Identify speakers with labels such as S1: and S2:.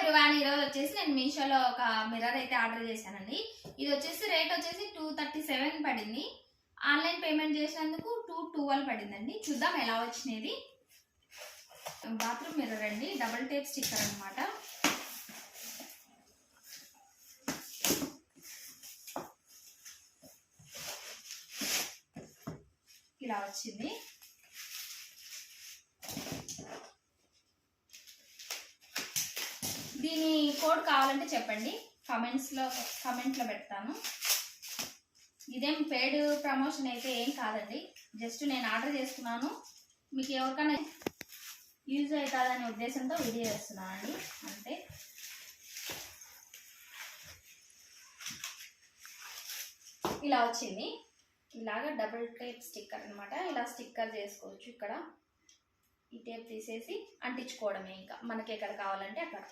S1: Everyone, ఈరోజు వచ్చేసి నేను మీషోలో ఒక మిర్రర్ అయితే ఆర్డర్ చేశానండి. ఇది వచ్చేసి రేట్ వచ్చేసి 237 పడింది. ఆన్లైన్ పేమెంట్ చేసినందుకు 212 పడిందండి. చూద్దాం ఎలా వచ్చినది. బాత్రూమ్ మిర్రర్ అండి, డబుల్ టేప్ స్టిక్కర్ అనమాట. ఇలా వచ్చింది. దీని కోడ్ కావాలంటే చెప్పండి, కమెంట్లో పెడతాను. ఇదేం పెయిడ్ ప్రమోషన్ అయితే ఏం కాదండి, జస్ట్ నేను ఆర్డర్ చేసుకున్నాను. మీకు ఎవరికైనా యూజ్ అవుతుందనే ఉద్దేశంతో వీడియో చేస్తున్నాను అండి, అంతే. ఇలా వచ్చింది. ఇలాగా డబుల్ టేప్ స్టిక్కర్ అనమాట. ఇలా స్టిక్కర్ చేసుకోవచ్చు. ఇక్కడ ఈ టేప్ తీసేసి అంటించుకోవడమే, ఇంకా మనకి ఎక్కడ కావాలంటే అక్కడ.